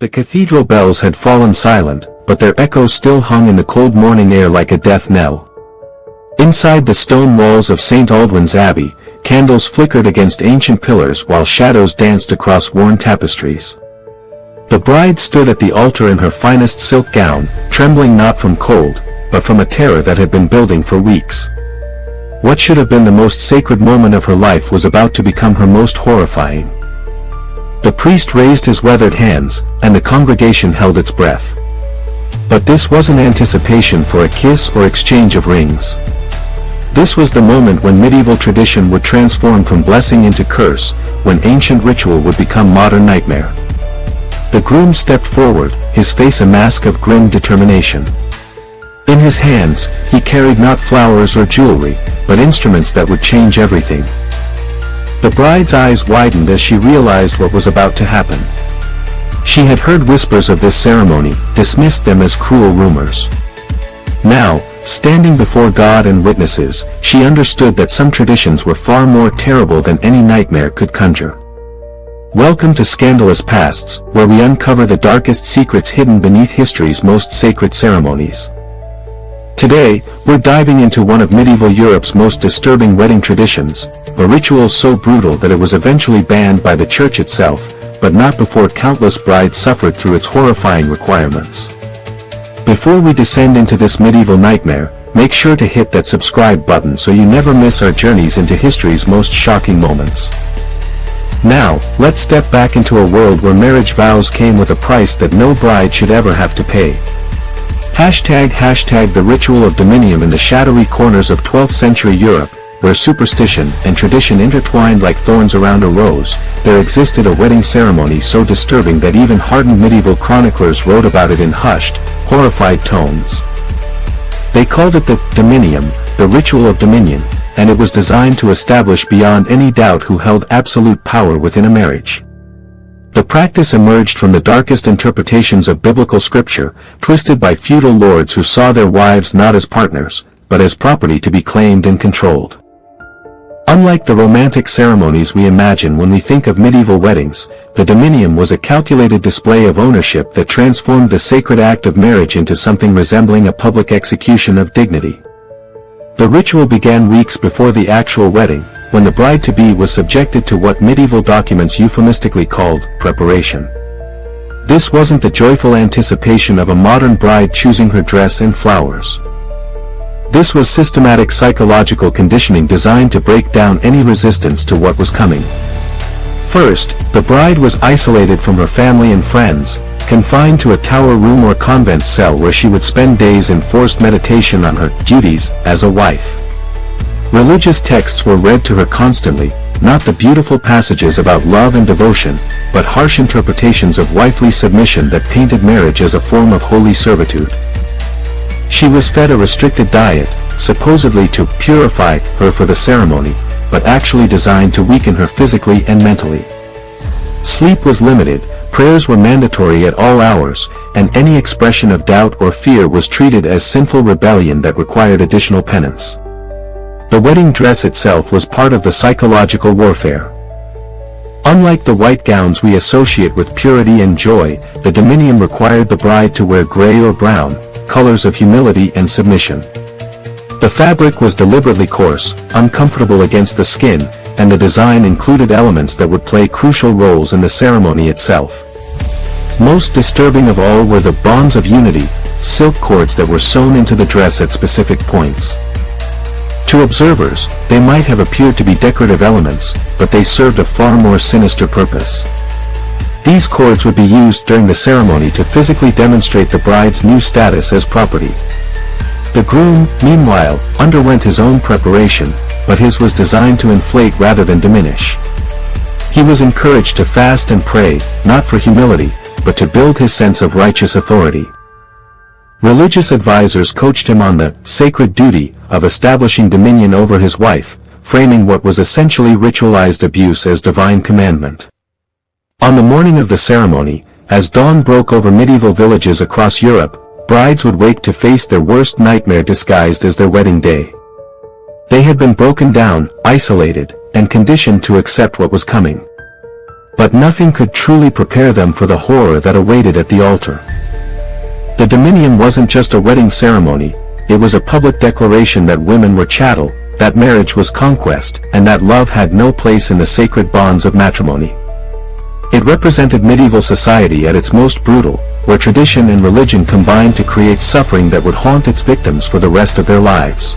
The cathedral bells had fallen silent, but their echoes still hung in the cold morning air like a death knell. Inside the stone walls of St. Aldwyn's Abbey, candles flickered against ancient pillars while shadows danced across worn tapestries. The bride stood at the altar in her finest silk gown, trembling not from cold, but from a terror that had been building for weeks. What should have been the most sacred moment of her life was about to become her most horrifying. The priest raised his weathered hands, and the congregation held its breath. But this wasn't anticipation for a kiss or exchange of rings. This was the moment when medieval tradition would transform from blessing into curse, when ancient ritual would become modern nightmare. The groom stepped forward, his face a mask of grim determination. In his hands, he carried not flowers or jewelry, but instruments that would change everything. The bride's eyes widened as she realized what was about to happen. She had heard whispers of this ceremony, dismissed them as cruel rumors. Now, standing before God and witnesses, she understood that some traditions were far more terrible than any nightmare could conjure. Welcome to Scandalous Pasts, where we uncover the darkest secrets hidden beneath history's most sacred ceremonies. Today, we're diving into one of medieval Europe's most disturbing wedding traditions, a ritual so brutal that it was eventually banned by the church itself, but not before countless brides suffered through its horrifying requirements. Before we descend into this medieval nightmare, make sure to hit that subscribe button so you never miss our journeys into history's most shocking moments. Now, let's step back into a world where marriage vows came with a price that no bride should ever have to pay. Hashtag the ritual of Dominium. In the shadowy corners of 12th century Europe, where superstition and tradition intertwined like thorns around a rose, there existed a wedding ceremony so disturbing that even hardened medieval chroniclers wrote about it in hushed, horrified tones. They called it the Dominium, the ritual of dominion, and it was designed to establish beyond any doubt who held absolute power within a marriage. The practice emerged from the darkest interpretations of biblical scripture, twisted by feudal lords who saw their wives not as partners, but as property to be claimed and controlled. Unlike the romantic ceremonies we imagine when we think of medieval weddings, the dominium was a calculated display of ownership that transformed the sacred act of marriage into something resembling a public execution of dignity. The ritual began weeks before the actual wedding, when the bride-to-be was subjected to what medieval documents euphemistically called preparation. This wasn't the joyful anticipation of a modern bride choosing her dress and flowers. This was systematic psychological conditioning designed to break down any resistance to what was coming. First, the bride was isolated from her family and friends, confined to a tower room or convent cell where she would spend days in forced meditation on her duties as a wife. Religious texts were read to her constantly, not the beautiful passages about love and devotion, but harsh interpretations of wifely submission that painted marriage as a form of holy servitude. She was fed a restricted diet, supposedly to purify her for the ceremony, but actually designed to weaken her physically and mentally. Sleep was limited, prayers were mandatory at all hours, and any expression of doubt or fear was treated as sinful rebellion that required additional penance. The wedding dress itself was part of the psychological warfare. Unlike the white gowns we associate with purity and joy, the dominium required the bride to wear gray or brown, colors of humility and submission. The fabric was deliberately coarse, uncomfortable against the skin, and the design included elements that would play crucial roles in the ceremony itself. Most disturbing of all were the bonds of unity, silk cords that were sewn into the dress at specific points. To observers, they might have appeared to be decorative elements, but they served a far more sinister purpose. These cords would be used during the ceremony to physically demonstrate the bride's new status as property. The groom, meanwhile, underwent his own preparation, but his was designed to inflate rather than diminish. He was encouraged to fast and pray, not for humility, but to build his sense of righteous authority. Religious advisors coached him on the sacred duty of establishing dominion over his wife, framing what was essentially ritualized abuse as divine commandment. On the morning of the ceremony, as dawn broke over medieval villages across Europe, brides would wake to face their worst nightmare disguised as their wedding day. They had been broken down, isolated, and conditioned to accept what was coming. But nothing could truly prepare them for the horror that awaited at the altar. The dominium wasn't just a wedding ceremony, it was a public declaration that women were chattel, that marriage was conquest, and that love had no place in the sacred bonds of matrimony. It represented medieval society at its most brutal, where tradition and religion combined to create suffering that would haunt its victims for the rest of their lives.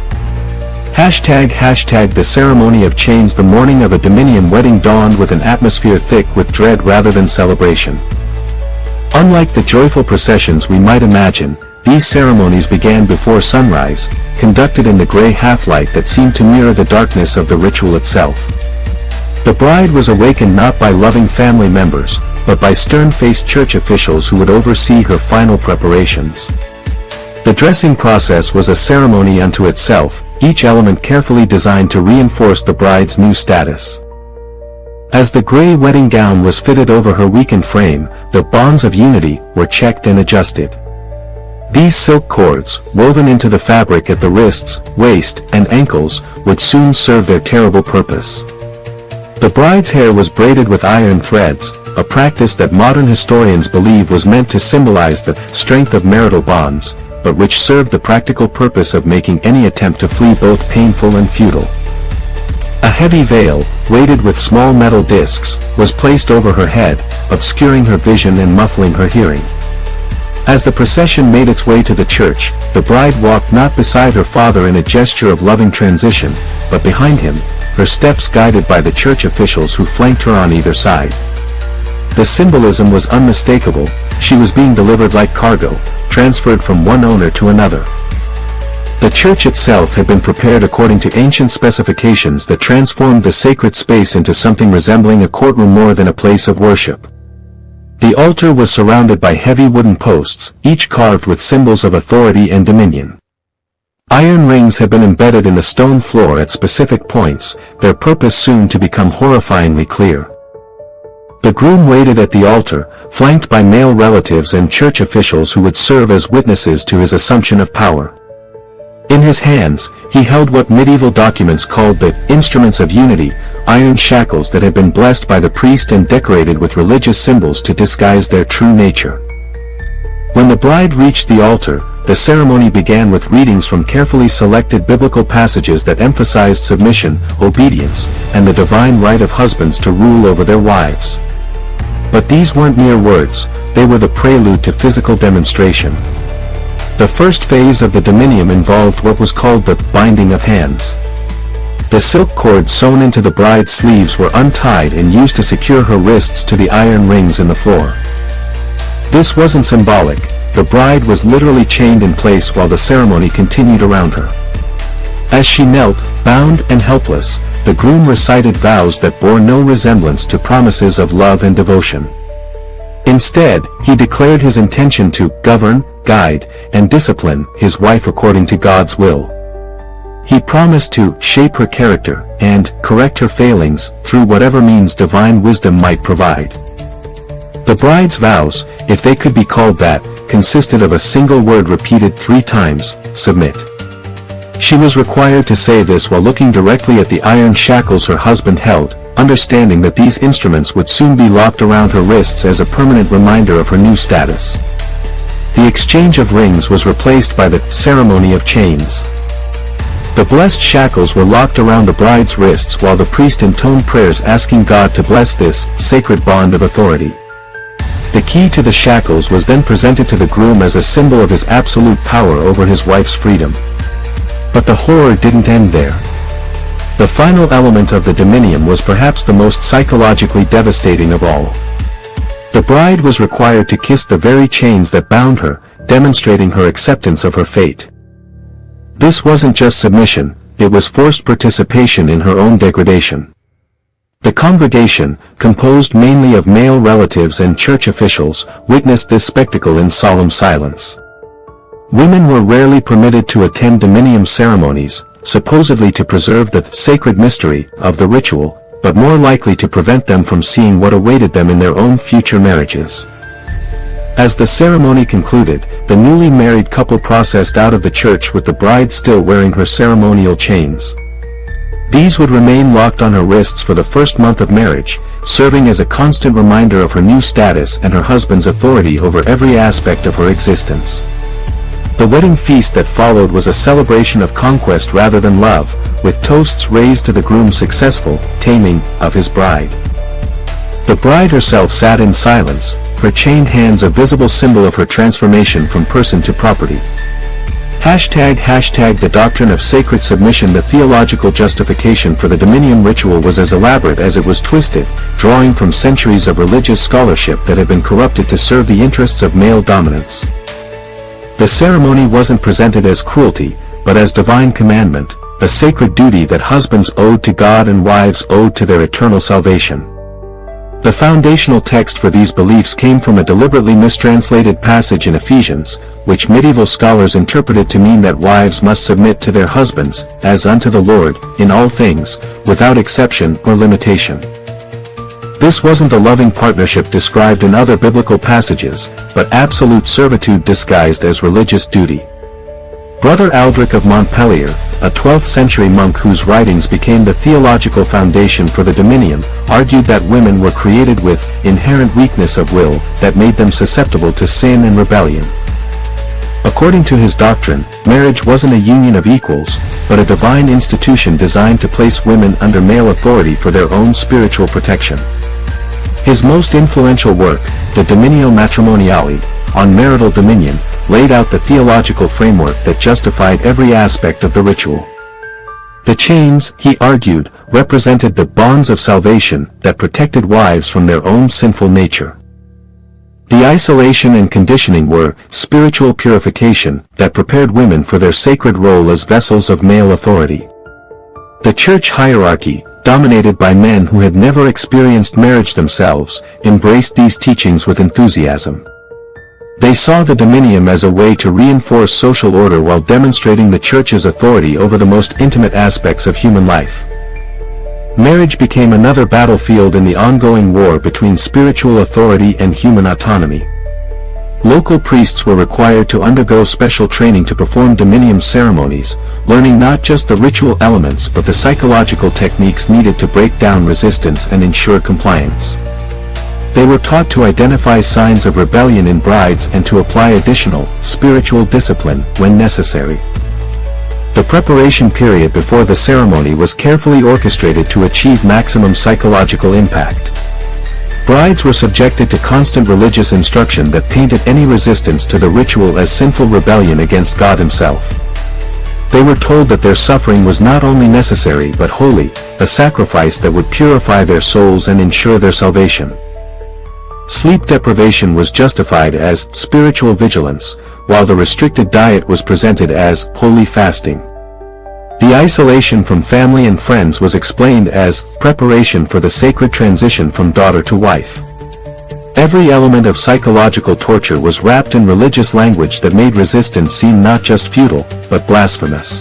##The ceremony of chains. The morning of a dominium wedding dawned with an atmosphere thick with dread rather than celebration. Unlike the joyful processions we might imagine, these ceremonies began before sunrise, conducted in the gray half-light that seemed to mirror the darkness of the ritual itself. The bride was awakened not by loving family members, but by stern-faced church officials who would oversee her final preparations. The dressing process was a ceremony unto itself, each element carefully designed to reinforce the bride's new status. As the gray wedding gown was fitted over her weakened frame, the bonds of unity were checked and adjusted. These silk cords, woven into the fabric at the wrists, waist, and ankles, would soon serve their terrible purpose. The bride's hair was braided with iron threads, a practice that modern historians believe was meant to symbolize the strength of marital bonds, but which served the practical purpose of making any attempt to flee both painful and futile. A heavy veil, weighted with small metal discs, was placed over her head, obscuring her vision and muffling her hearing. As the procession made its way to the church, the bride walked not beside her father in a gesture of loving transition, but behind him, her steps guided by the church officials who flanked her on either side. The symbolism was unmistakable, she was being delivered like cargo, transferred from one owner to another. The church itself had been prepared according to ancient specifications that transformed the sacred space into something resembling a courtroom more than a place of worship. The altar was surrounded by heavy wooden posts, each carved with symbols of authority and dominion. Iron rings had been embedded in the stone floor at specific points, their purpose soon to become horrifyingly clear. The groom waited at the altar, flanked by male relatives and church officials who would serve as witnesses to his assumption of power. In his hands, he held what medieval documents called the instruments of unity, iron shackles that had been blessed by the priest and decorated with religious symbols to disguise their true nature. When the bride reached the altar, the ceremony began with readings from carefully selected biblical passages that emphasized submission, obedience, and the divine right of husbands to rule over their wives. But these weren't mere words, they were the prelude to physical demonstration. The first phase of the dominium involved what was called the binding of hands. The silk cords sewn into the bride's sleeves were untied and used to secure her wrists to the iron rings in the floor. This wasn't symbolic, the bride was literally chained in place while the ceremony continued around her. As she knelt, bound and helpless, the groom recited vows that bore no resemblance to promises of love and devotion. Instead, he declared his intention to govern, guide, and discipline his wife according to God's will. He promised to shape her character and correct her failings through whatever means divine wisdom might provide. The bride's vows, if they could be called that, consisted of a single word repeated 3 times, submit. She was required to say this while looking directly at the iron shackles her husband held, understanding that these instruments would soon be locked around her wrists as a permanent reminder of her new status. The exchange of rings was replaced by the ceremony of chains. The blessed shackles were locked around the bride's wrists while the priest intoned prayers asking God to bless this sacred bond of authority. The key to the shackles was then presented to the groom as a symbol of his absolute power over his wife's freedom. But the horror didn't end there. The final element of the dominium was perhaps the most psychologically devastating of all. The bride was required to kiss the very chains that bound her, demonstrating her acceptance of her fate. This wasn't just submission, it was forced participation in her own degradation. The congregation, composed mainly of male relatives and church officials, witnessed this spectacle in solemn silence. Women were rarely permitted to attend dominium ceremonies, supposedly to preserve the sacred mystery of the ritual, but more likely to prevent them from seeing what awaited them in their own future marriages. As the ceremony concluded, the newly married couple processed out of the church with the bride still wearing her ceremonial chains. These would remain locked on her wrists for the first month of marriage, serving as a constant reminder of her new status and her husband's authority over every aspect of her existence. The wedding feast that followed was a celebration of conquest rather than love, with toasts raised to the groom's successful taming of his bride. The bride herself sat in silence, her chained hands a visible symbol of her transformation from person to property. The doctrine of sacred submission. The theological justification for the dominium ritual was as elaborate as it was twisted, drawing from centuries of religious scholarship that had been corrupted to serve the interests of male dominance. The ceremony wasn't presented as cruelty, but as divine commandment, a sacred duty that husbands owed to God and wives owed to their eternal salvation. The foundational text for these beliefs came from a deliberately mistranslated passage in Ephesians, which medieval scholars interpreted to mean that wives must submit to their husbands, as unto the Lord, in all things, without exception or limitation. This wasn't the loving partnership described in other biblical passages, but absolute servitude disguised as religious duty. Brother Aldrich of Montpellier, a 12th century monk whose writings became the theological foundation for the dominium, argued that women were created with inherent weakness of will that made them susceptible to sin and rebellion. According to his doctrine, marriage wasn't a union of equals, but a divine institution designed to place women under male authority for their own spiritual protection. His most influential work, De Dominio Matrimoniali, on marital dominion, laid out the theological framework that justified every aspect of the ritual. The chains, he argued, represented the bonds of salvation that protected wives from their own sinful nature. The isolation and conditioning were spiritual purification that prepared women for their sacred role as vessels of male authority. The church hierarchy, dominated by men who had never experienced marriage themselves, embraced these teachings with enthusiasm. They saw the dominium as a way to reinforce social order while demonstrating the church's authority over the most intimate aspects of human life. Marriage became another battlefield in the ongoing war between spiritual authority and human autonomy. Local priests were required to undergo special training to perform dominium ceremonies, learning not just the ritual elements but the psychological techniques needed to break down resistance and ensure compliance. They were taught to identify signs of rebellion in brides and to apply additional, spiritual discipline when necessary. The preparation period before the ceremony was carefully orchestrated to achieve maximum psychological impact. Brides were subjected to constant religious instruction that painted any resistance to the ritual as sinful rebellion against God Himself. They were told that their suffering was not only necessary but holy, a sacrifice that would purify their souls and ensure their salvation. Sleep deprivation was justified as spiritual vigilance, while the restricted diet was presented as holy fasting. The isolation from family and friends was explained as preparation for the sacred transition from daughter to wife. Every element of psychological torture was wrapped in religious language that made resistance seem not just futile, but blasphemous.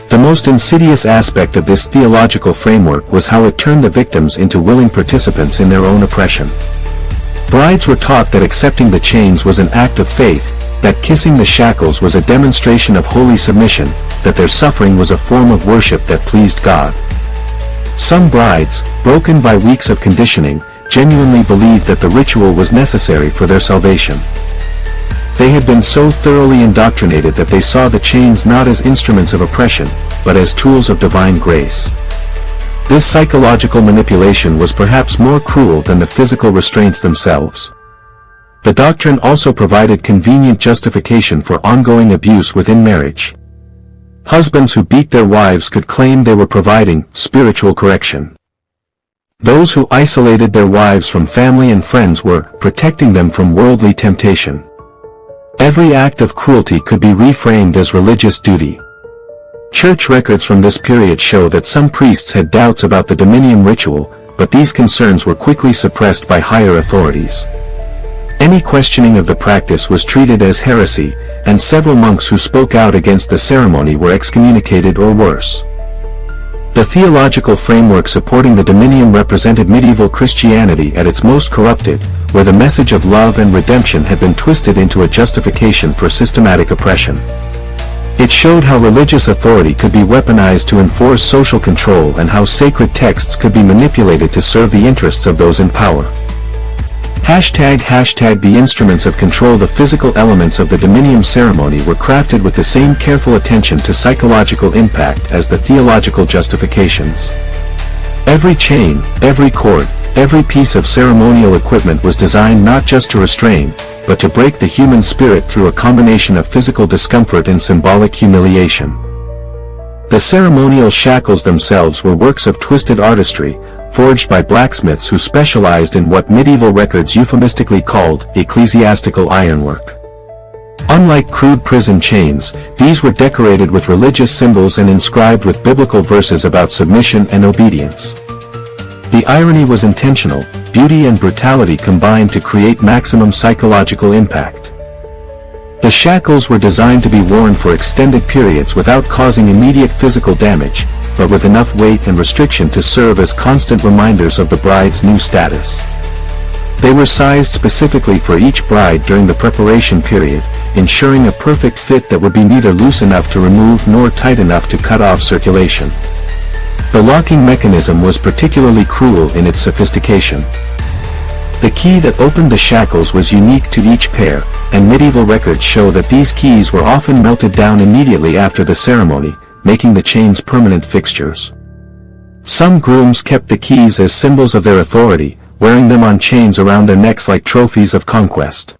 The most insidious aspect of this theological framework was how it turned the victims into willing participants in their own oppression. Brides were taught that accepting the chains was an act of faith, that kissing the shackles was a demonstration of holy submission, that their suffering was a form of worship that pleased God. Some brides, broken by weeks of conditioning, genuinely believed that the ritual was necessary for their salvation. They had been so thoroughly indoctrinated that they saw the chains not as instruments of oppression, but as tools of divine grace. This psychological manipulation was perhaps more cruel than the physical restraints themselves. The doctrine also provided convenient justification for ongoing abuse within marriage. Husbands who beat their wives could claim they were providing spiritual correction. Those who isolated their wives from family and friends were protecting them from worldly temptation. Every act of cruelty could be reframed as religious duty. Church records from this period show that some priests had doubts about the dominium ritual, but these concerns were quickly suppressed by higher authorities. Any questioning of the practice was treated as heresy, and several monks who spoke out against the ceremony were excommunicated or worse. The theological framework supporting the dominium represented medieval Christianity at its most corrupted, where the message of love and redemption had been twisted into a justification for systematic oppression. It showed how religious authority could be weaponized to enforce social control and how sacred texts could be manipulated to serve the interests of those in power. The instruments of control. The physical elements of the Dominium ceremony were crafted with the same careful attention to psychological impact as the theological justifications. Every chain, every cord, every piece of ceremonial equipment was designed not just to restrain, but to break the human spirit through a combination of physical discomfort and symbolic humiliation. The ceremonial shackles themselves were works of twisted artistry, forged by blacksmiths who specialized in what medieval records euphemistically called ecclesiastical ironwork. Unlike crude prison chains, these were decorated with religious symbols and inscribed with biblical verses about submission and obedience. The irony was intentional. Beauty and brutality combined to create maximum psychological impact. The shackles were designed to be worn for extended periods without causing immediate physical damage, but with enough weight and restriction to serve as constant reminders of the bride's new status. They were sized specifically for each bride during the preparation period, ensuring a perfect fit that would be neither loose enough to remove nor tight enough to cut off circulation. The locking mechanism was particularly cruel in its sophistication. The key that opened the shackles was unique to each pair, and medieval records show that these keys were often melted down immediately after the ceremony, making the chains permanent fixtures. Some grooms kept the keys as symbols of their authority, wearing them on chains around their necks like trophies of conquest.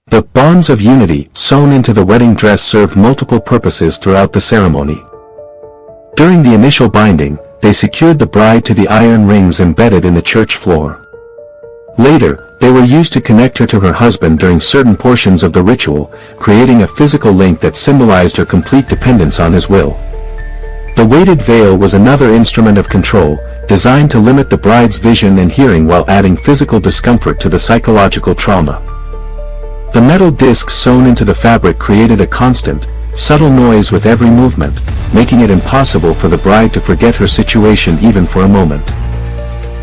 The bonds of unity sewn into the wedding dress served multiple purposes throughout the ceremony. During the initial binding, they secured the bride to the iron rings embedded in the church floor. Later, they were used to connect her to her husband during certain portions of the ritual, creating a physical link that symbolized her complete dependence on his will. The weighted veil was another instrument of control, designed to limit the bride's vision and hearing while adding physical discomfort to the psychological trauma. The metal discs sewn into the fabric created a constant, subtle noise with every movement, making it impossible for the bride to forget her situation even for a moment.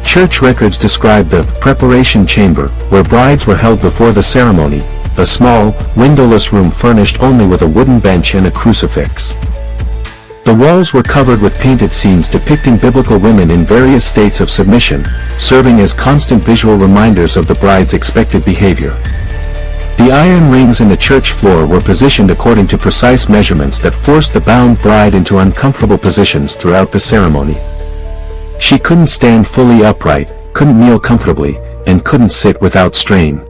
Church records describe the preparation chamber, where brides were held before the ceremony, a small, windowless room furnished only with a wooden bench and a crucifix. The walls were covered with painted scenes depicting biblical women in various states of submission, serving as constant visual reminders of the bride's expected behavior. The iron rings in the church floor were positioned according to precise measurements that forced the bound bride into uncomfortable positions throughout the ceremony. She couldn't stand fully upright, couldn't kneel comfortably, and couldn't sit without strain.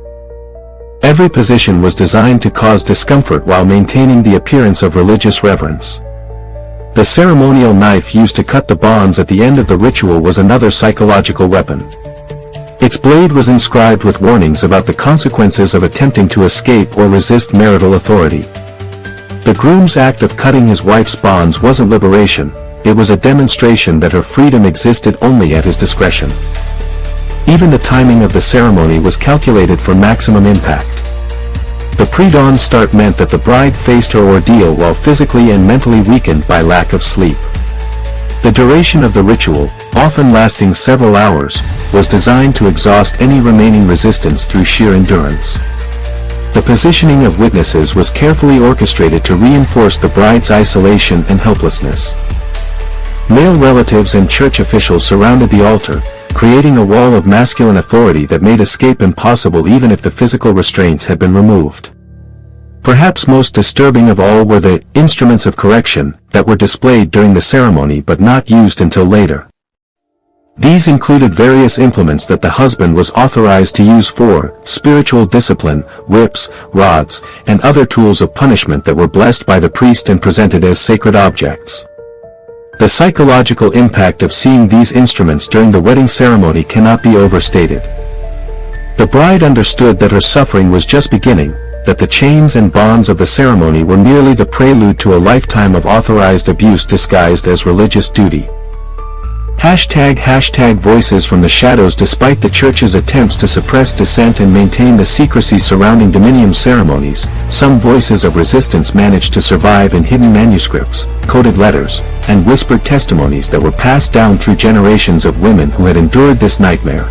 Every position was designed to cause discomfort while maintaining the appearance of religious reverence. The ceremonial knife used to cut the bonds at the end of the ritual was another psychological weapon. Its blade was inscribed with warnings about the consequences of attempting to escape or resist marital authority. The groom's act of cutting his wife's bonds wasn't liberation, it was a demonstration that her freedom existed only at his discretion. Even the timing of the ceremony was calculated for maximum impact. The pre-dawn start meant that the bride faced her ordeal while physically and mentally weakened by lack of sleep. The duration of the ritual, often lasting several hours, was designed to exhaust any remaining resistance through sheer endurance. The positioning of witnesses was carefully orchestrated to reinforce the bride's isolation and helplessness. Male relatives and church officials surrounded the altar, creating a wall of masculine authority that made escape impossible even if the physical restraints had been removed. Perhaps most disturbing of all were the instruments of correction that were displayed during the ceremony but not used until later. These included various implements that the husband was authorized to use for spiritual discipline, whips, rods, and other tools of punishment that were blessed by the priest and presented as sacred objects. The psychological impact of seeing these instruments during the wedding ceremony cannot be overstated. The bride understood that her suffering was just beginning, that the chains and bonds of the ceremony were merely the prelude to a lifetime of authorized abuse disguised as religious duty. Voices from the shadows. Despite the church's attempts to suppress dissent and maintain the secrecy surrounding Dominium ceremonies, some voices of resistance managed to survive in hidden manuscripts, coded letters, and whispered testimonies that were passed down through generations of women who had endured this nightmare.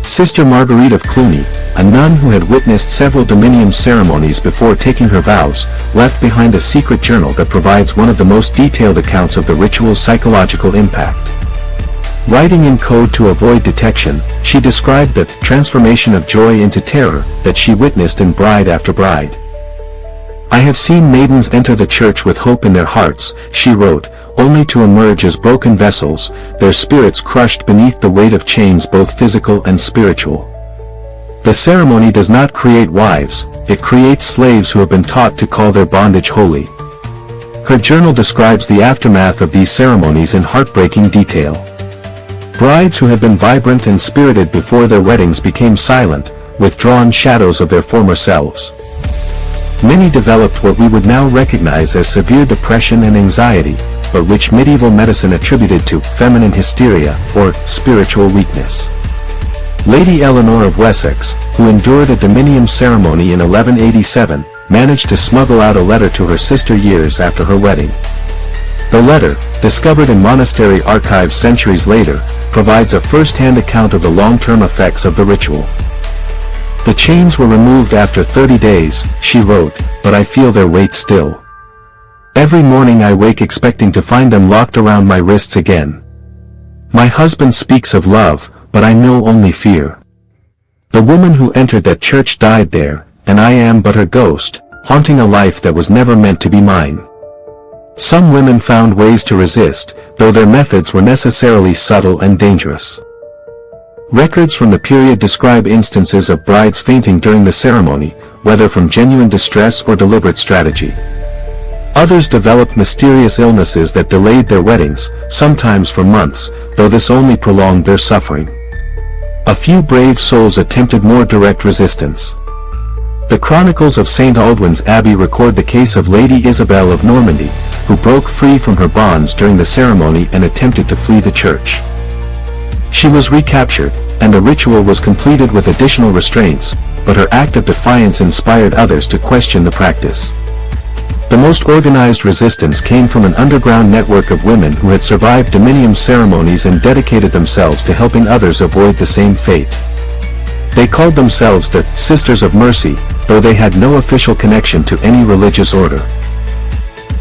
Sister Marguerite of Cluny, a nun who had witnessed several dominium ceremonies before taking her vows, left behind a secret journal that provides one of the most detailed accounts of the ritual's psychological impact. Writing in code to avoid detection, she described the transformation of joy into terror that she witnessed in Bride After Bride. "I have seen maidens enter the church with hope in their hearts," she wrote, "only to emerge as broken vessels, their spirits crushed beneath the weight of chains both physical and spiritual. The ceremony does not create wives, it creates slaves who have been taught to call their bondage holy." Her journal describes the aftermath of these ceremonies in heartbreaking detail. Brides who had been vibrant and spirited before their weddings became silent, withdrawn shadows of their former selves. Many developed what we would now recognize as severe depression and anxiety, but which medieval medicine attributed to feminine hysteria or spiritual weakness. Lady Eleanor of Wessex, who endured a dominium ceremony in 1187, managed to smuggle out a letter to her sister years after her wedding. The letter, discovered in monastery archives centuries later, provides a first-hand account of the long-term effects of the ritual. "The chains were removed after 30 days, she wrote, but I feel their weight still. Every morning I wake expecting to find them locked around my wrists again. My husband speaks of love, but I know only fear. The woman who entered that church died there, and I am but her ghost, haunting a life that was never meant to be mine." Some women found ways to resist, though their methods were necessarily subtle and dangerous. Records from the period describe instances of brides fainting during the ceremony, whether from genuine distress or deliberate strategy. Others developed mysterious illnesses that delayed their weddings, sometimes for months, though this only prolonged their suffering. A few brave souls attempted more direct resistance. The Chronicles of St. Aldwyn's Abbey record the case of Lady Isabel of Normandy, who broke free from her bonds during the ceremony and attempted to flee the church. She was recaptured, and the ritual was completed with additional restraints, but her act of defiance inspired others to question the practice. The most organized resistance came from an underground network of women who had survived dominium ceremonies and dedicated themselves to helping others avoid the same fate. They called themselves the Sisters of Mercy, though they had no official connection to any religious order.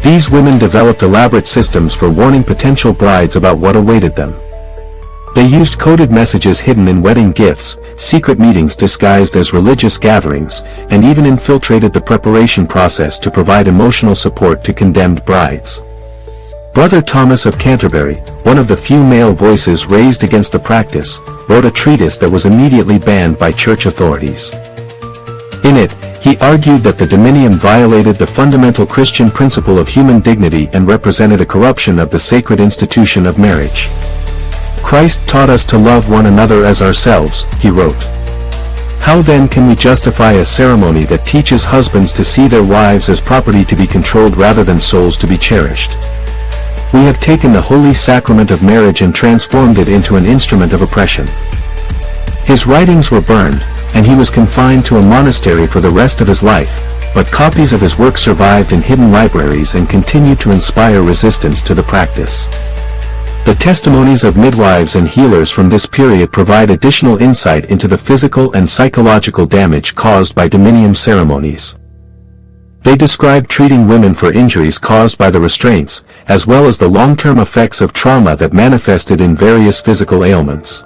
These women developed elaborate systems for warning potential brides about what awaited them. They used coded messages hidden in wedding gifts, secret meetings disguised as religious gatherings, and even infiltrated the preparation process to provide emotional support to condemned brides. Brother Thomas of Canterbury, one of the few male voices raised against the practice, wrote a treatise that was immediately banned by church authorities. In it, he argued that the dominium violated the fundamental Christian principle of human dignity and represented a corruption of the sacred institution of marriage. "Christ taught us to love one another as ourselves," he wrote. "How then can we justify a ceremony that teaches husbands to see their wives as property to be controlled rather than souls to be cherished? We have taken the holy sacrament of marriage and transformed it into an instrument of oppression." His writings were burned, and he was confined to a monastery for the rest of his life, but copies of his work survived in hidden libraries and continued to inspire resistance to the practice. The testimonies of midwives and healers from this period provide additional insight into the physical and psychological damage caused by dominium ceremonies. They describe treating women for injuries caused by the restraints, as well as the long-term effects of trauma that manifested in various physical ailments.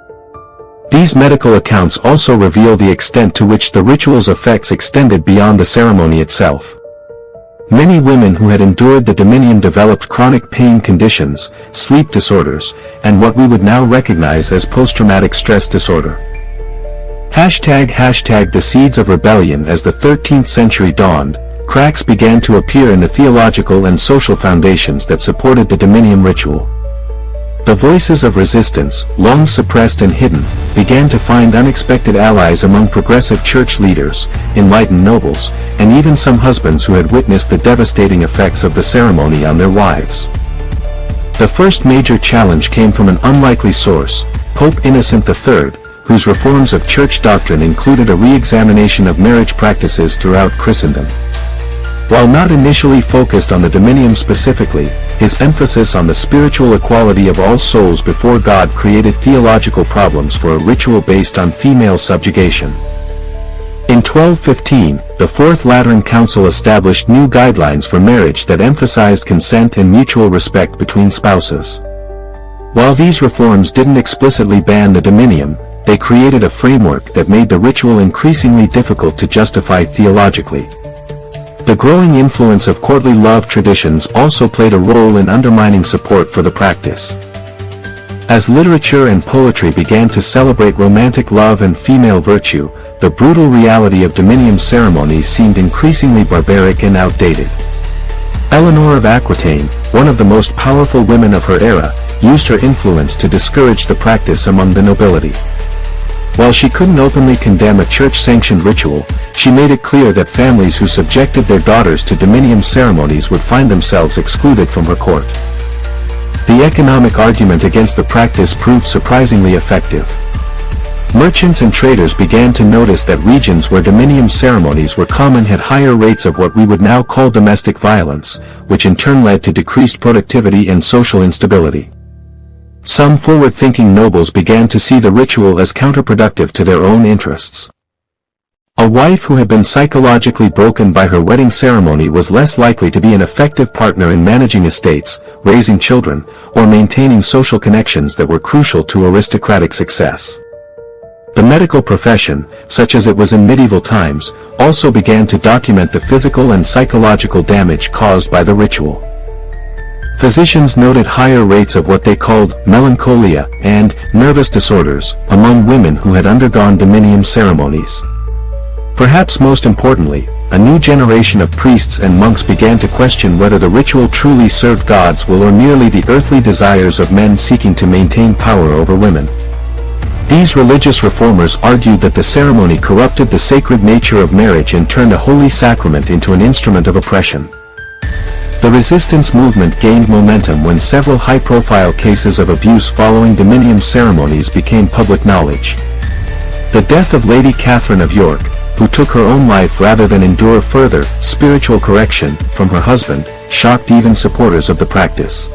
These medical accounts also reveal the extent to which the ritual's effects extended beyond the ceremony itself. Many women who had endured the dominium developed chronic pain conditions, sleep disorders, and what we would now recognize as post-traumatic stress disorder. The seeds of rebellion. As the 13th century dawned, cracks began to appear in the theological and social foundations that supported the dominium ritual. The voices of resistance, long suppressed and hidden, began to find unexpected allies among progressive church leaders, enlightened nobles, and even some husbands who had witnessed the devastating effects of the ceremony on their wives. The first major challenge came from an unlikely source, Pope Innocent III, whose reforms of church doctrine included a re-examination of marriage practices throughout Christendom. While not initially focused on the dominium specifically, his emphasis on the spiritual equality of all souls before God created theological problems for a ritual based on female subjugation. In 1215, the Fourth Lateran Council established new guidelines for marriage that emphasized consent and mutual respect between spouses. While these reforms didn't explicitly ban the dominium, they created a framework that made the ritual increasingly difficult to justify theologically. The growing influence of courtly love traditions also played a role in undermining support for the practice. As literature and poetry began to celebrate romantic love and female virtue, the brutal reality of dominium ceremonies seemed increasingly barbaric and outdated. Eleanor of Aquitaine, one of the most powerful women of her era, used her influence to discourage the practice among the nobility. While she couldn't openly condemn a church-sanctioned ritual, she made it clear that families who subjected their daughters to dominium ceremonies would find themselves excluded from her court. The economic argument against the practice proved surprisingly effective. Merchants and traders began to notice that regions where dominium ceremonies were common had higher rates of what we would now call domestic violence, which in turn led to decreased productivity and social instability. Some forward-thinking nobles began to see the ritual as counterproductive to their own interests. A wife who had been psychologically broken by her wedding ceremony was less likely to be an effective partner in managing estates, raising children, or maintaining social connections that were crucial to aristocratic success. The medical profession, such as it was in medieval times, also began to document the physical and psychological damage caused by the ritual. Physicians noted higher rates of what they called melancholia and nervous disorders among women who had undergone dominium ceremonies. Perhaps most importantly, a new generation of priests and monks began to question whether the ritual truly served God's will or merely the earthly desires of men seeking to maintain power over women. These religious reformers argued that the ceremony corrupted the sacred nature of marriage and turned a holy sacrament into an instrument of oppression. The resistance movement gained momentum when several high-profile cases of abuse following dominium ceremonies became public knowledge. The death of Lady Catherine of York, who took her own life rather than endure further spiritual correction from her husband, shocked even supporters of the practice.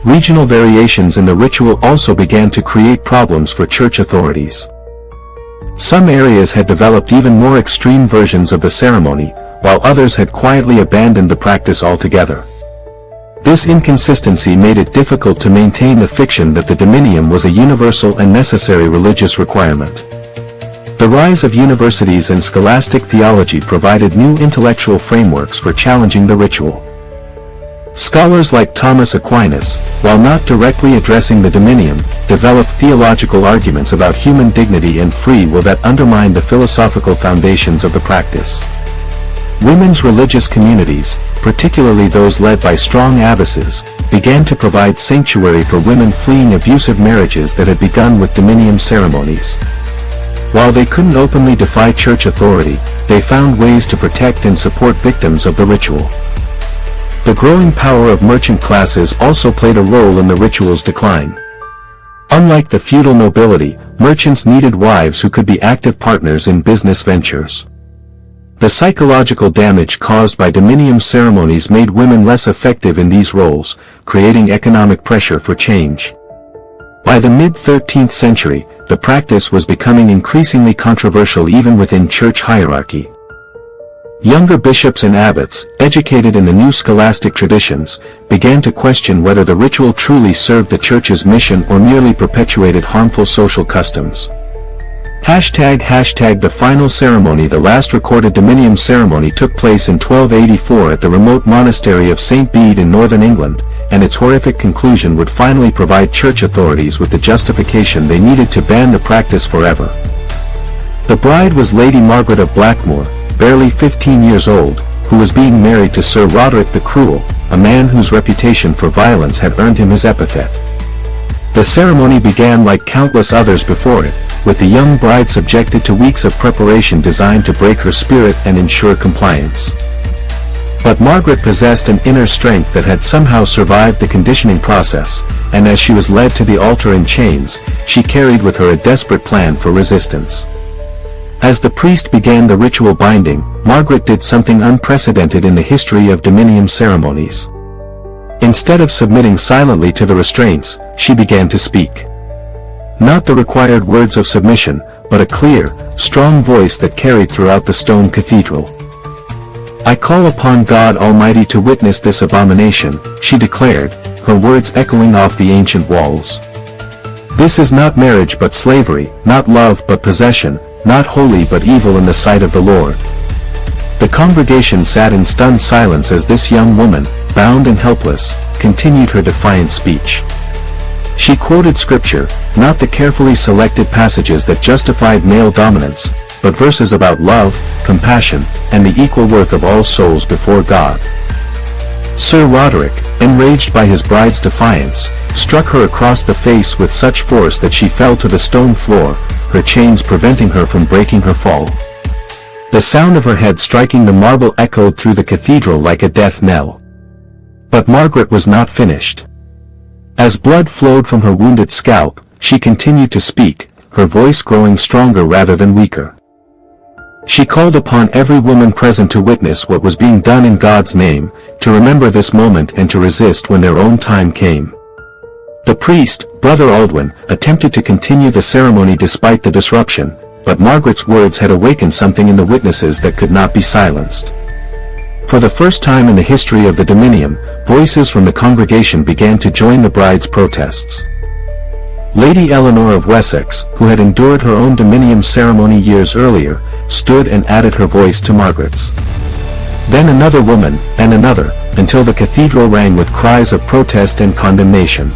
Regional variations in the ritual also began to create problems for church authorities. Some areas had developed even more extreme versions of the ceremony, while others had quietly abandoned the practice altogether. This inconsistency made it difficult to maintain the fiction that the dominium was a universal and necessary religious requirement. The rise of universities and scholastic theology provided new intellectual frameworks for challenging the ritual. Scholars like Thomas Aquinas, while not directly addressing the dominium, developed theological arguments about human dignity and free will that undermined the philosophical foundations of the practice. Women's religious communities, particularly those led by strong abbesses, began to provide sanctuary for women fleeing abusive marriages that had begun with dominium ceremonies. While they couldn't openly defy church authority, they found ways to protect and support victims of the ritual. The growing power of merchant classes also played a role in the ritual's decline. Unlike the feudal nobility, merchants needed wives who could be active partners in business ventures. The psychological damage caused by dominium ceremonies made women less effective in these roles, creating economic pressure for change. By the mid-13th century, the practice was becoming increasingly controversial even within church hierarchy. Younger bishops and abbots, educated in the new scholastic traditions, began to question whether the ritual truly served the church's mission or merely perpetuated harmful social customs. #The final ceremony. The last recorded dominium ceremony took place in 1284 at the remote monastery of St. Bede in northern England, and its horrific conclusion would finally provide church authorities with the justification they needed to ban the practice forever. The bride was Lady Margaret of Blackmore, barely 15 years old, who was being married to Sir Roderick the Cruel, a man whose reputation for violence had earned him his epithet. The ceremony began like countless others before it, with the young bride subjected to weeks of preparation designed to break her spirit and ensure compliance. But Margaret possessed an inner strength that had somehow survived the conditioning process, and as she was led to the altar in chains, she carried with her a desperate plan for resistance. As the priest began the ritual binding, Margaret did something unprecedented in the history of dominium ceremonies. Instead of submitting silently to the restraints, she began to speak. Not the required words of submission, but a clear, strong voice that carried throughout the stone cathedral. "I call upon God Almighty to witness this abomination," she declared, her words echoing off the ancient walls. "This is not marriage but slavery, not love but possession, not holy but evil in the sight of the Lord." The congregation sat in stunned silence as this young woman, bound and helpless, continued her defiant speech. She quoted scripture, not the carefully selected passages that justified male dominance, but verses about love, compassion, and the equal worth of all souls before God. Sir Roderick, enraged by his bride's defiance, struck her across the face with such force that she fell to the stone floor, her chains preventing her from breaking her fall. The sound of her head striking the marble echoed through the cathedral like a death knell. But Margaret was not finished. As blood flowed from her wounded scalp, she continued to speak, her voice growing stronger rather than weaker. She called upon every woman present to witness what was being done in God's name, to remember this moment and to resist when their own time came. The priest, Brother Aldwin, attempted to continue the ceremony despite the disruption, but Margaret's words had awakened something in the witnesses that could not be silenced. For the first time in the history of the Dominium, voices from the congregation began to join the bride's protests. Lady Eleanor of Wessex, who had endured her own Dominium ceremony years earlier, stood and added her voice to Margaret's. Then another woman, and another, until the cathedral rang with cries of protest and condemnation.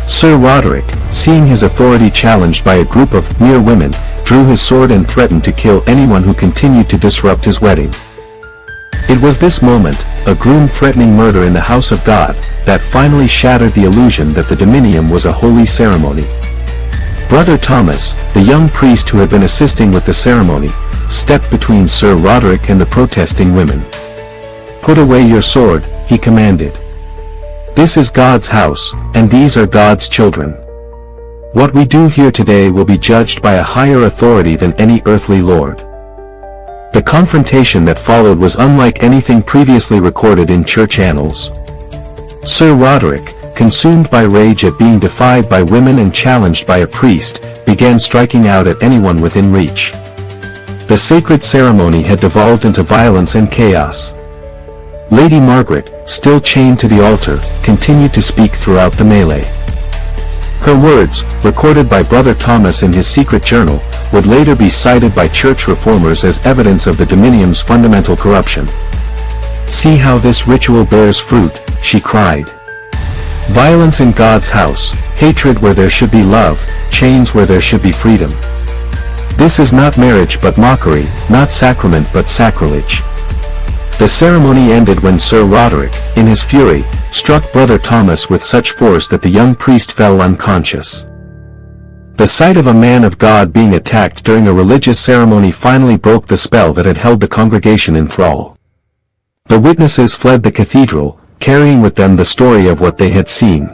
Sir Roderick, seeing his authority challenged by a group of mere women, drew his sword and threatened to kill anyone who continued to disrupt his wedding. It was this moment, a groom threatening murder in the house of God, that finally shattered the illusion that the Dominium was a holy ceremony. Brother Thomas, the young priest who had been assisting with the ceremony, stepped between Sir Roderick and the protesting women. "Put away your sword," he commanded. "This is God's house, and these are God's children. What we do here today will be judged by a higher authority than any earthly lord." The confrontation that followed was unlike anything previously recorded in church annals. Sir Roderick, consumed by rage at being defied by women and challenged by a priest, began striking out at anyone within reach. The sacred ceremony had devolved into violence and chaos. Lady Margaret, still chained to the altar, continued to speak throughout the melee. Her words, recorded by Brother Thomas in his secret journal, would later be cited by church reformers as evidence of the Dominium's fundamental corruption. "See how this ritual bears fruit," she cried. "Violence in God's house, hatred where there should be love, chains where there should be freedom. This is not marriage but mockery, not sacrament but sacrilege." The ceremony ended when Sir Roderick, in his fury, struck Brother Thomas with such force that the young priest fell unconscious. The sight of a man of God being attacked during a religious ceremony finally broke the spell that had held the congregation in thrall. The witnesses fled the cathedral, carrying with them the story of what they had seen.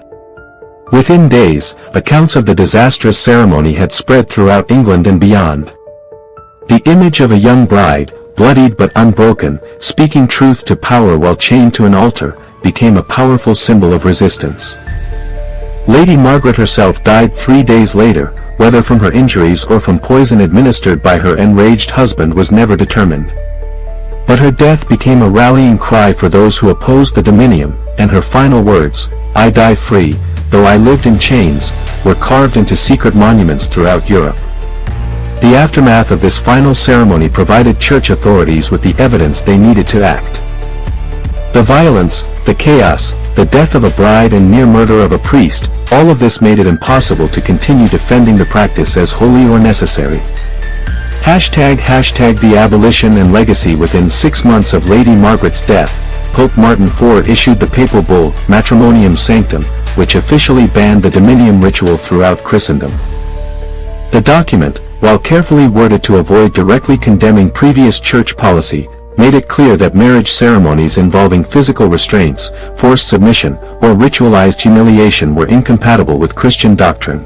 Within days, accounts of the disastrous ceremony had spread throughout England and beyond. The image of a young bride, bloodied but unbroken, speaking truth to power while chained to an altar, became a powerful symbol of resistance. Lady Margaret herself died 3 days later, whether from her injuries or from poison administered by her enraged husband was never determined. But her death became a rallying cry for those who opposed the Dominium, and her final words, "I die free, though I lived in chains," were carved into secret monuments throughout Europe. The aftermath of this final ceremony provided church authorities with the evidence they needed to act. The violence, the chaos, the death of a bride and near murder of a priest, all of this made it impossible to continue defending the practice as holy or necessary. Hashtag the abolition and legacy. Within 6 months of Lady Margaret's death, Pope Martin IV issued the papal bull, Matrimonium Sanctum, which officially banned the Dominium ritual throughout Christendom. The document, while carefully worded to avoid directly condemning previous church policy, made it clear that marriage ceremonies involving physical restraints, forced submission, or ritualized humiliation were incompatible with Christian doctrine.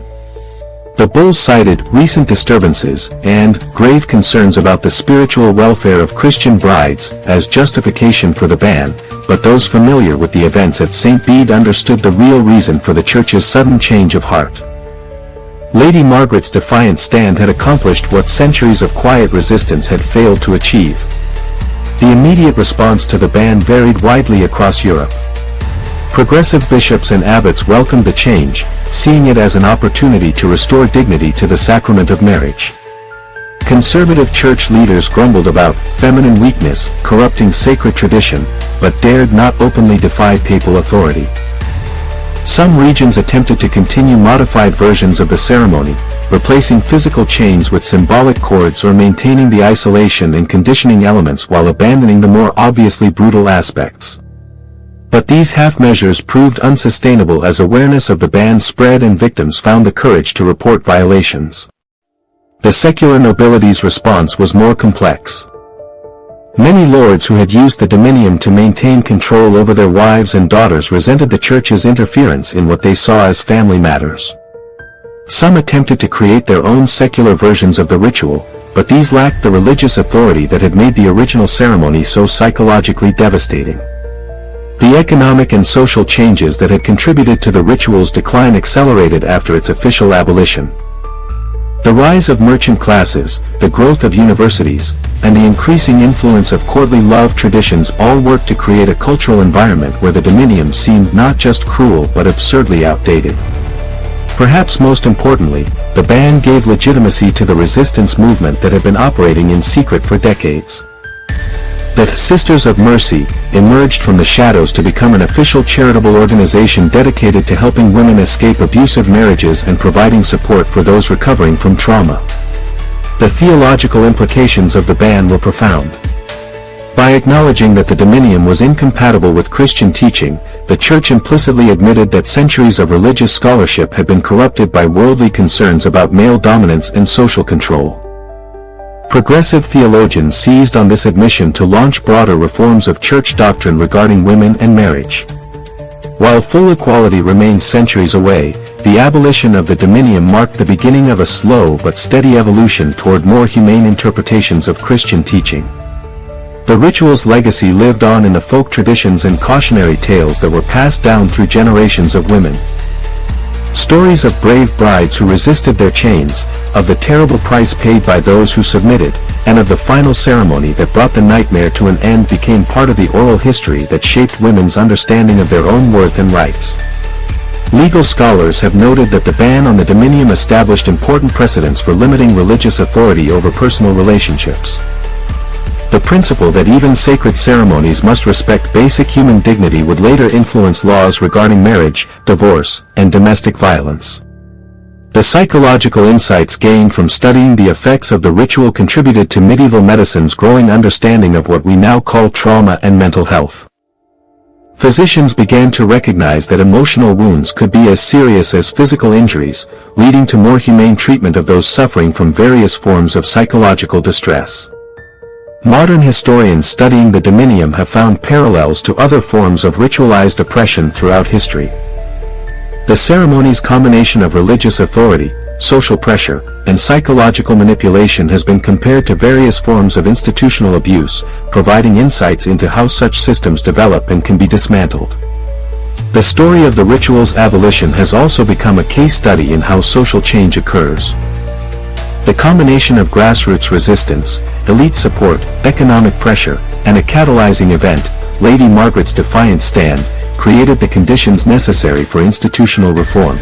The bull cited recent disturbances and grave concerns about the spiritual welfare of Christian brides as justification for the ban, but those familiar with the events at St. Bede understood the real reason for the Church's sudden change of heart. Lady Margaret's defiant stand had accomplished what centuries of quiet resistance had failed to achieve. The immediate response to the ban varied widely across Europe. Progressive bishops and abbots welcomed the change, seeing it as an opportunity to restore dignity to the sacrament of marriage. Conservative church leaders grumbled about feminine weakness corrupting sacred tradition, but dared not openly defy papal authority. Some regions attempted to continue modified versions of the ceremony, replacing physical chains with symbolic cords or maintaining the isolation and conditioning elements while abandoning the more obviously brutal aspects. But these half-measures proved unsustainable as awareness of the ban spread and victims found the courage to report violations. The secular nobility's response was more complex. Many lords who had used the dominium to maintain control over their wives and daughters resented the Church's interference in what they saw as family matters. Some attempted to create their own secular versions of the ritual, but these lacked the religious authority that had made the original ceremony so psychologically devastating. The economic and social changes that had contributed to the ritual's decline accelerated after its official abolition. The rise of merchant classes, the growth of universities, and the increasing influence of courtly love traditions all worked to create a cultural environment where the dominium seemed not just cruel but absurdly outdated. Perhaps most importantly, the ban gave legitimacy to the resistance movement that had been operating in secret for decades. The Sisters of Mercy emerged from the shadows to become an official charitable organization dedicated to helping women escape abusive marriages and providing support for those recovering from trauma. The theological implications of the ban were profound. By acknowledging that the dominium was incompatible with Christian teaching, the Church implicitly admitted that centuries of religious scholarship had been corrupted by worldly concerns about male dominance and social control. Progressive theologians seized on this admission to launch broader reforms of church doctrine regarding women and marriage. While full equality remained centuries away, the abolition of the dominium marked the beginning of a slow but steady evolution toward more humane interpretations of Christian teaching. The ritual's legacy lived on in the folk traditions and cautionary tales that were passed down through generations of women. Stories of brave brides who resisted their chains, of the terrible price paid by those who submitted, and of the final ceremony that brought the nightmare to an end became part of the oral history that shaped women's understanding of their own worth and rights. Legal scholars have noted that the ban on the dominium established important precedents for limiting religious authority over personal relationships. The principle that even sacred ceremonies must respect basic human dignity would later influence laws regarding marriage, divorce, and domestic violence. The psychological insights gained from studying the effects of the ritual contributed to medieval medicine's growing understanding of what we now call trauma and mental health. Physicians began to recognize that emotional wounds could be as serious as physical injuries, leading to more humane treatment of those suffering from various forms of psychological distress. Modern historians studying the dominium have found parallels to other forms of ritualized oppression throughout history. The ceremony's combination of religious authority, social pressure, and psychological manipulation has been compared to various forms of institutional abuse, providing insights into how such systems develop and can be dismantled. The story of the ritual's abolition has also become a case study in how social change occurs. The combination of grassroots resistance, elite support, economic pressure, and a catalyzing event, Lady Margaret's defiant stand, created the conditions necessary for institutional reform.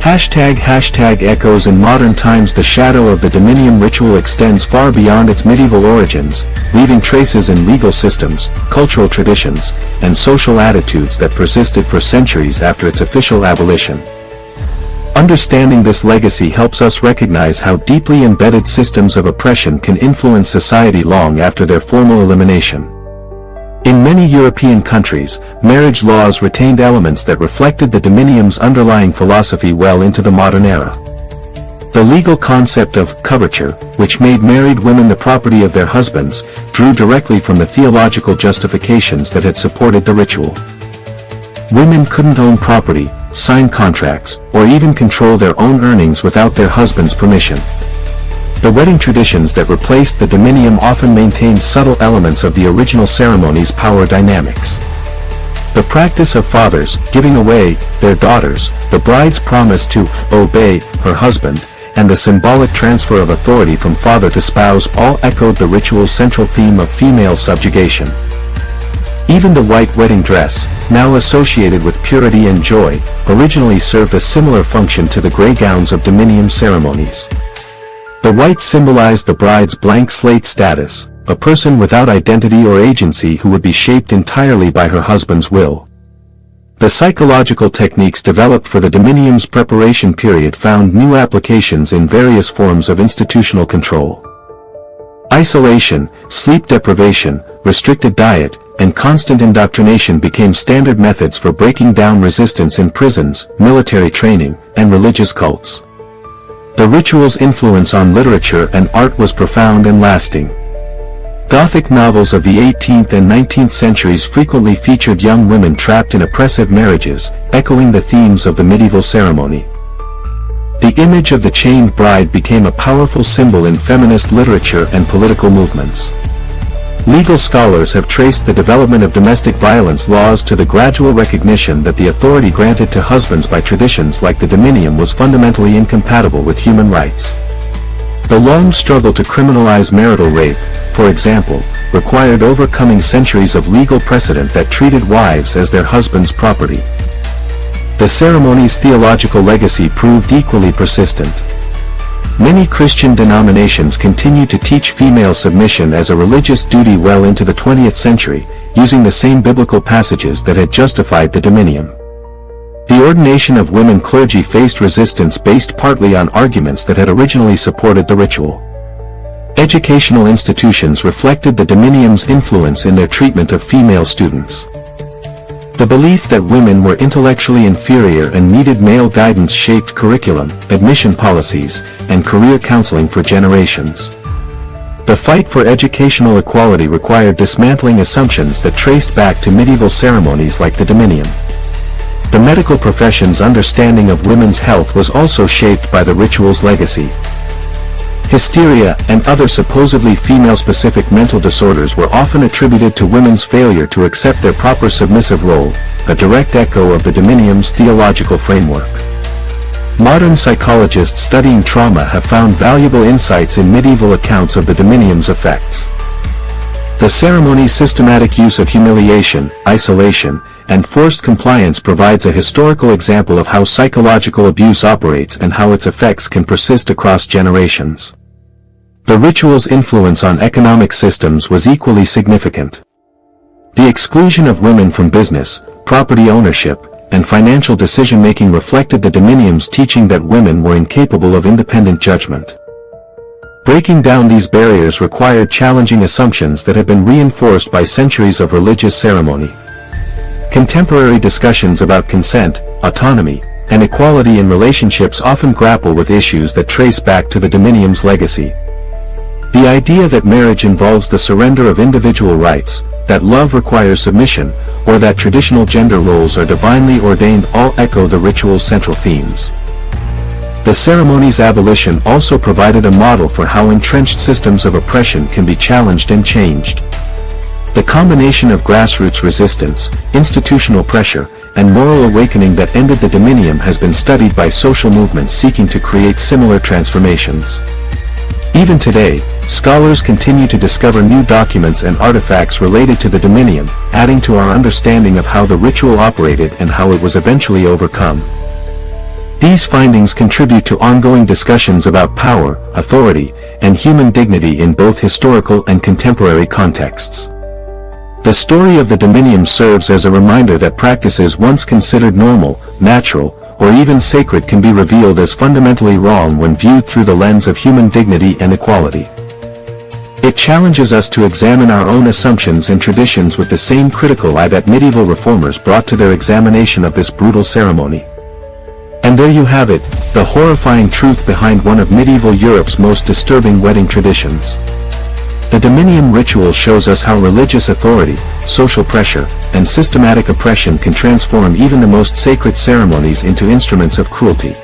## echoes in modern times. The shadow of the dominium ritual extends far beyond its medieval origins, leaving traces in legal systems, cultural traditions, and social attitudes that persisted for centuries after its official abolition. Understanding this legacy helps us recognize how deeply embedded systems of oppression can influence society long after their formal elimination. In many European countries, marriage laws retained elements that reflected the dominium's underlying philosophy well into the modern era. The legal concept of coverture, which made married women the property of their husbands, drew directly from the theological justifications that had supported the ritual. Women couldn't own property, sign contracts, or even control their own earnings without their husband's permission. The wedding traditions that replaced the dominium often maintained subtle elements of the original ceremony's power dynamics. The practice of fathers giving away their daughters, the bride's promise to obey her husband, and the symbolic transfer of authority from father to spouse all echoed the ritual's central theme of female subjugation. Even the white wedding dress, now associated with purity and joy, originally served a similar function to the gray gowns of dominium ceremonies. The white symbolized the bride's blank slate status, a person without identity or agency who would be shaped entirely by her husband's will. The psychological techniques developed for the dominium's preparation period found new applications in various forms of institutional control. Isolation, sleep deprivation, restricted diet, and constant indoctrination became standard methods for breaking down resistance in prisons, military training, and religious cults. The ritual's influence on literature and art was profound and lasting. Gothic novels of the 18th and 19th centuries frequently featured young women trapped in oppressive marriages, echoing the themes of the medieval ceremony. The image of the chained bride became a powerful symbol in feminist literature and political movements. Legal scholars have traced the development of domestic violence laws to the gradual recognition that the authority granted to husbands by traditions like the dominium was fundamentally incompatible with human rights. The long struggle to criminalize marital rape, for example, required overcoming centuries of legal precedent that treated wives as their husband's property. The ceremony's theological legacy proved equally persistent. Many Christian denominations continue to teach female submission as a religious duty well into the 20th century, using the same biblical passages that had justified the dominium. The ordination of women clergy faced resistance based partly on arguments that had originally supported the ritual. Educational institutions reflected the dominium's influence in their treatment of female students. The belief that women were intellectually inferior and needed male guidance shaped curriculum, admission policies, and career counseling for generations. The fight for educational equality required dismantling assumptions that traced back to medieval ceremonies like the dominium. The medical profession's understanding of women's health was also shaped by the ritual's legacy. Hysteria and other supposedly female-specific mental disorders were often attributed to women's failure to accept their proper submissive role, a direct echo of the dominium's theological framework. Modern psychologists studying trauma have found valuable insights in medieval accounts of the dominium's effects. The ceremony's systematic use of humiliation, isolation, and forced compliance provides a historical example of how psychological abuse operates and how its effects can persist across generations. The ritual's influence on economic systems was equally significant. The exclusion of women from business, property ownership, and financial decision-making reflected the dominium's teaching that women were incapable of independent judgment. Breaking down these barriers required challenging assumptions that had been reinforced by centuries of religious ceremony. Contemporary discussions about consent, autonomy, and equality in relationships often grapple with issues that trace back to the dominium's legacy. The idea that marriage involves the surrender of individual rights, that love requires submission, or that traditional gender roles are divinely ordained all echo the ritual's central themes. The ceremony's abolition also provided a model for how entrenched systems of oppression can be challenged and changed. The combination of grassroots resistance, institutional pressure, and moral awakening that ended the dominium has been studied by social movements seeking to create similar transformations. Even today, scholars continue to discover new documents and artifacts related to the dominium, adding to our understanding of how the ritual operated and how it was eventually overcome. These findings contribute to ongoing discussions about power, authority, and human dignity in both historical and contemporary contexts. The story of the dominium serves as a reminder that practices once considered normal, natural, or even sacred can be revealed as fundamentally wrong when viewed through the lens of human dignity and equality. It challenges us to examine our own assumptions and traditions with the same critical eye that medieval reformers brought to their examination of this brutal ceremony. And there you have it, the horrifying truth behind one of medieval Europe's most disturbing wedding traditions. The Dominium ritual shows us how religious authority, social pressure, and systematic oppression can transform even the most sacred ceremonies into instruments of cruelty.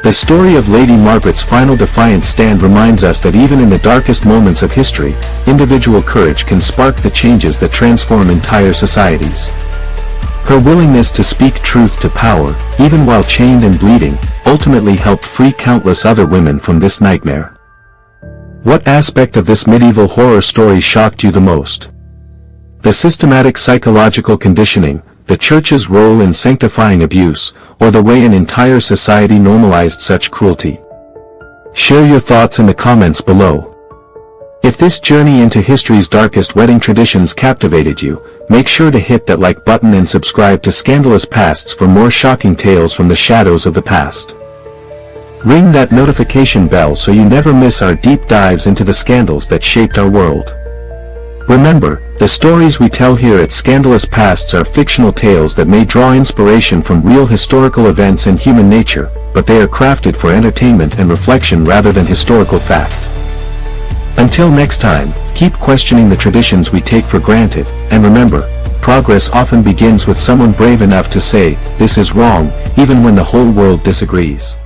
The story of Lady Margaret's final defiant stand reminds us that even in the darkest moments of history, individual courage can spark the changes that transform entire societies. Her willingness to speak truth to power, even while chained and bleeding, ultimately helped free countless other women from this nightmare. What aspect of this medieval horror story shocked you the most? The systematic psychological conditioning, the Church's role in sanctifying abuse, or the way an entire society normalized such cruelty? Share your thoughts in the comments below. If this journey into history's darkest wedding traditions captivated you, make sure to hit that like button and subscribe to Scandalous Pasts for more shocking tales from the shadows of the past. Ring that notification bell so you never miss our deep dives into the scandals that shaped our world. Remember, the stories we tell here at Scandalous Pasts are fictional tales that may draw inspiration from real historical events and human nature, but they are crafted for entertainment and reflection rather than historical fact. Until next time, keep questioning the traditions we take for granted, and remember, progress often begins with someone brave enough to say, "This is wrong," even when the whole world disagrees.